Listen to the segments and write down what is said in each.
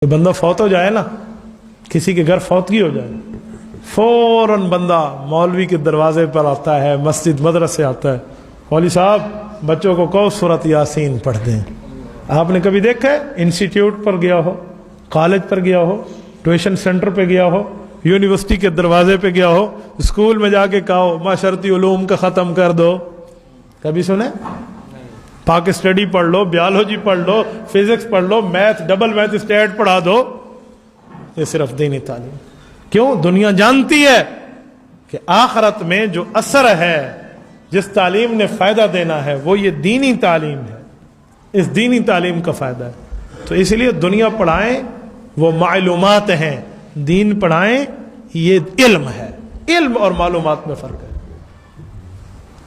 تو بندہ فوت ہو جائے نا، کسی کے گھر فوتگی ہو جائے، فوراً بندہ مولوی کے دروازے پر آتا ہے، مسجد مدرسے آتا ہے، مولوی صاحب بچوں کو کہو سورۃ یاسین پڑھ دیں۔ آپ نے کبھی دیکھا ہے انسٹیٹیوٹ پر گیا ہو، کالج پر گیا ہو، ٹیوشن سینٹر پہ گیا ہو، یونیورسٹی کے دروازے پہ گیا ہو، اسکول میں جا کے کہو معاشرتی علوم کا ختم کر دو؟ کبھی سنے؟ پاک اسٹڈی پڑھ لو، بیالوجی پڑھ لو، فزکس پڑھ لو، میتھ، ڈبل میتھ اسٹیٹ پڑھا دو۔ یہ صرف دینی تعلیم۔ کیوں؟ دنیا جانتی ہے کہ آخرت میں جو اثر ہے، جس تعلیم نے فائدہ دینا ہے، وہ یہ دینی تعلیم ہے، اس دینی تعلیم کا فائدہ ہے۔ تو اس لیے دنیا پڑھائیں وہ معلومات ہیں، دین پڑھائیں یہ علم ہے۔ علم اور معلومات میں فرق ہے۔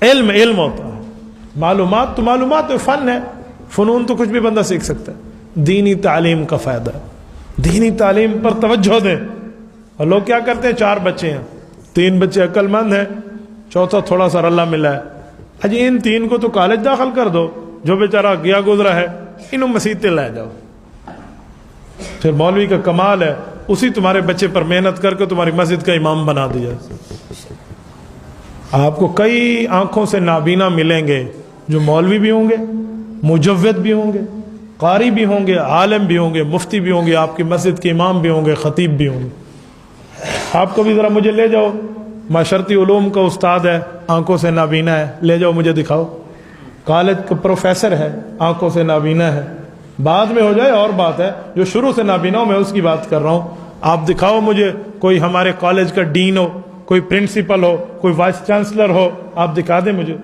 علم علم ہوتا ہے، معلومات تو معلومات فن ہے، فنون تو کچھ بھی بندہ سیکھ سکتا ہے۔ دینی تعلیم کا فائدہ ہے، دینی تعلیم پر توجہ دیں۔ اور لوگ کیا کرتے ہیں، 4 بچے ہیں، 3 بچے عقل مند ہیں، چوتھا تھوڑا سا رلا ملا ہے، اجی ان 3 کو تو کالج داخل کر دو، جو بیچارہ گیا گزرا ہے انہوں مسیح لے جاؤ۔ پھر مولوی کا کمال ہے، اسی تمہارے بچے پر محنت کر کے تمہاری مسجد کا امام بنا دیا۔ آپ کو کئی آنکھوں سے نابینا ملیں گے جو مولوی بھی ہوں گے، مجوید بھی ہوں گے، قاری بھی ہوں گے، عالم بھی ہوں گے، مفتی بھی ہوں گے، آپ کی مسجد کے امام بھی ہوں گے، خطیب بھی ہوں گے۔ آپ کو بھی ذرا مجھے لے جاؤ، معاشرتی علوم کا استاد ہے، آنکھوں سے نابینا ہے، لے جاؤ مجھے دکھاؤ۔ کالج کا پروفیسر ہے، آنکھوں سے نابینا ہے، بعد میں ہو جائے اور بات ہے، جو شروع سے نابینا ہو میں اس کی بات کر رہا ہوں۔ آپ دکھاؤ مجھے کوئی ہمارے کالج کا ڈین ہو، کوئی پرنسپل ہو، کوئی وائس چانسلر ہو، آپ دکھا دیں مجھے۔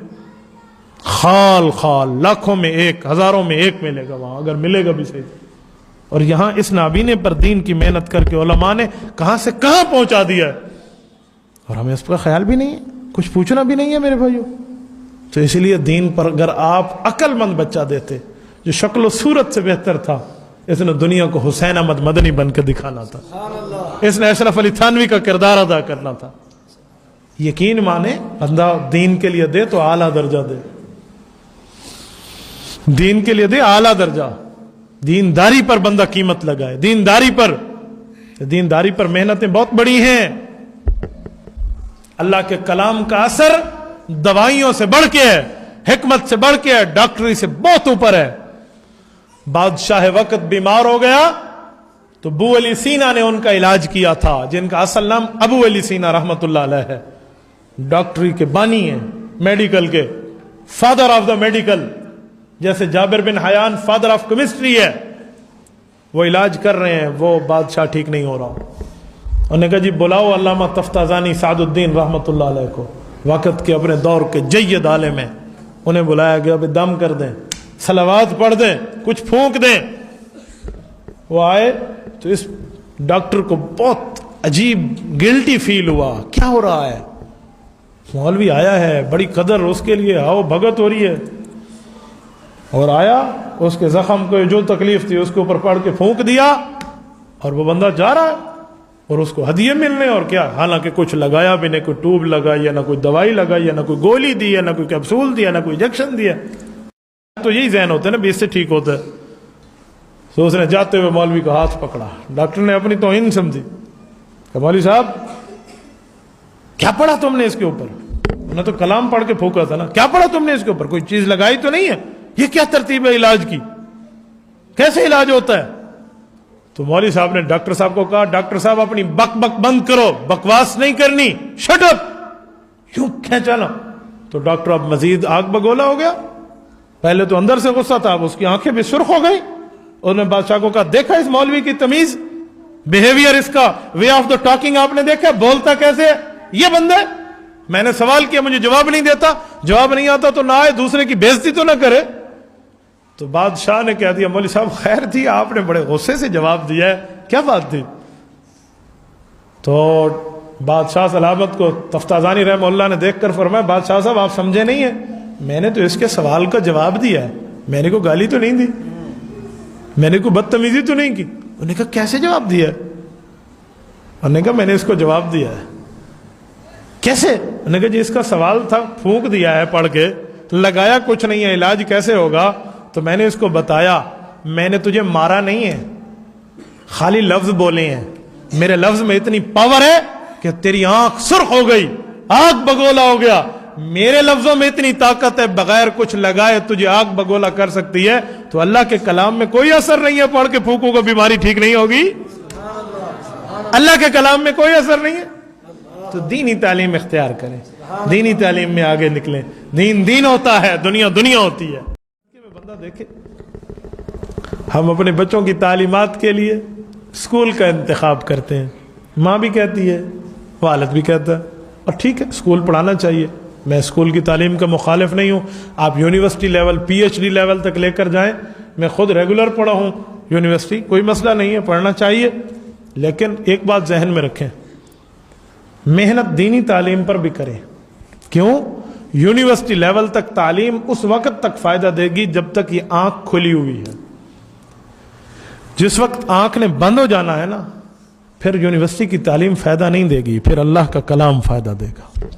خال خال لاکھوں میں ایک، ہزاروں میں ایک ملے گا وہاں، اگر ملے گا بھی صحیح۔ اور یہاں اس نابینے پر دین کی محنت کر کے علماء نے کہاں سے کہاں پہنچا دیا ہے، اور ہمیں اس کا خیال بھی نہیں ہے، کچھ پوچھنا بھی نہیں ہے میرے بھائیوں۔ تو اس لیے دین پر اگر آپ عقل مند بچہ دیتے جو شکل و صورت سے بہتر تھا، اس نے دنیا کو حسین احمد مدنی بن کے دکھانا تھا، اس نے اشرف علی تھانوی کا کردار ادا کرنا تھا۔ یقین مانے بندہ دین کے لیے دے تو اعلیٰ درجہ دے، دین کے لیے دے اعلیٰ درجہ، دینداری پر بندہ قیمت لگائے، دینداری پر محنتیں بہت بڑی ہیں۔ اللہ کے کلام کا اثر دوائیوں سے بڑھ کے ہے، حکمت سے بڑھ کے ہے، ڈاکٹری سے بہت اوپر ہے۔ بادشاہ وقت بیمار ہو گیا تو ابو علی سینا نے ان کا علاج کیا تھا، جن کا اصل نام ابو علی سینا رحمت اللہ علیہ ہے، ڈاکٹری کے بانی ہیں، میڈیکل کے فادر آف دا میڈیکل، جیسے جابر بن حیان فادر آف کیمسٹری ہے۔ وہ علاج کر رہے ہیں، وہ بادشاہ ٹھیک نہیں ہو رہا، انہوں نے کہا جی بلاؤ علامہ تفتازانی سعد الدین رحمت اللہ علیہ کو، وقت کے اپنے دور کے جید عالم ہیں۔ انہیں بلایا گیا، ابھی دم کر دیں، صلوات پڑھ دیں، کچھ پھونک دیں۔ وہ آئے تو اس ڈاکٹر کو بہت عجیب گلٹی فیل ہوا، کیا ہو رہا ہے، مولوی آیا ہے، بڑی قدر اس کے لیے، آؤ بھگت ہو رہی ہے۔ اور آیا، اس کے زخم کو جو تکلیف تھی اس کے اوپر پڑھ کے پھونک دیا، اور وہ بندہ جا رہا ہے، اور اس کو ہدیے ملنے، اور کیا، حالانکہ کچھ لگایا بھی نہیں، کوئی ٹوب لگائی ہے، نہ کوئی دوائی لگائی ہے، نہ کوئی گولی دی ہے، نہ کوئی کیپسول دیا، نہ کوئی انجیکشن دیا۔ تو یہی ذہن ہوتا ہے نا بھی اس سے ٹھیک ہوتا ہے۔ تو اس نے جاتے ہوئے مولوی کو ہاتھ پکڑا، ڈاکٹر نے اپنی توہین سمجھی کہ مولوی صاحب کیا پڑھا تم نے اس کے اوپر؟ انہوں نے تو کلام پڑھ کے پھونکا تھا نا، کیا پڑھا تم نے اس کے اوپر؟ کوئی چیز لگائی تو نہیں ہے؟ یہ کیا ترتیب ہے علاج کی، کیسے علاج ہوتا ہے؟ تو مولوی صاحب نے ڈاکٹر صاحب کو کہا، ڈاکٹر صاحب اپنی بک بک بند کرو، بکواس نہیں کرنی، شٹ اپ، کیوں کھینچانا؟ تو ڈاکٹر اب مزید آگ بگولا ہو گیا۔ پہلے تو اندر سے غصہ تھا، اب اس کی آنکھیں بھی سرخ ہو گئی۔ انہوں نے بادشاہ کو کہا، دیکھا اس مولوی کی تمیز، بیہیویئر، اس کا وے آف دا ٹاکنگ آپ نے دیکھا، بولتا کیسے ہے یہ بندہ؟ میں نے سوال کیا، مجھے جواب نہیں دیتا، جواب نہیں آتا تو نہ آئے، دوسرے کی بےزتی تو نہ کرے۔ تو بادشاہ نے کہہ دیا، مولوی صاحب خیر تھی، آپ نے بڑے غصے سے جواب دیا ہے، کیا بات تھی؟ تو بادشاہ سلامت کو تفتازانی رحمہ اللہ نے دیکھ کر فرمایا، بادشاہ صاحب آپ سمجھے نہیں ہیں، میں نے تو اس کے سوال کا جواب دیا ہے، میں نے کوئی گالی تو نہیں دی، میں نے کوئی بدتمیزی تو نہیں کی۔ انہوں نے کہا کیسے جواب دیا ہے؟ انہوں نے کہا میں نے اس کو جواب دیا ہے۔ کیسے؟ انہوں نے کہا جی اس کا سوال تھا، پھونک دیا ہے پڑھ کے، لگایا کچھ نہیں ہے، علاج کیسے ہوگا؟ تو میں نے اس کو بتایا، میں نے تجھے مارا نہیں ہے، خالی لفظ بولے ہیں، میرے لفظ میں اتنی پاور ہے کہ تیری آنکھ سرخ ہو گئی، آگ بگولا ہو گیا، میرے لفظوں میں اتنی طاقت ہے بغیر کچھ لگائے تجھے آگ بگولا کر سکتی ہے، تو اللہ کے کلام میں کوئی اثر نہیں ہے، پڑھ کے پھونکوں کو بیماری ٹھیک نہیں ہوگی، اللہ کے کلام میں کوئی اثر نہیں ہے۔ تو دینی تعلیم اختیار کریں، دینی تعلیم میں آگے نکلیں، دین دین ہوتا ہے، دنیا دنیا ہوتی ہے۔ بندہ دیکھے ہم اپنے بچوں کی تعلیمات کے لیے اسکول کا انتخاب کرتے ہیں، ماں بھی کہتی ہے، والد بھی کہتا ہے، اور ٹھیک ہے اسکول پڑھانا چاہیے، میں اسکول کی تعلیم کا مخالف نہیں ہوں، آپ university level P H D level تک لے کر جائیں، میں خود ریگولر پڑھا ہوں یونیورسٹی، کوئی مسئلہ نہیں ہے، پڑھنا چاہیے، لیکن ایک بات ذہن میں رکھیں، محنت دینی تعلیم پر بھی کریں۔ کیوں؟ یونیورسٹی لیول تک تعلیم اس وقت تک فائدہ دے گی جب تک یہ آنکھ کھلی ہوئی ہے، جس وقت آنکھ نے بند ہو جانا ہے نا، پھر یونیورسٹی کی تعلیم فائدہ نہیں دے گی، پھر اللہ کا کلام فائدہ دے گا۔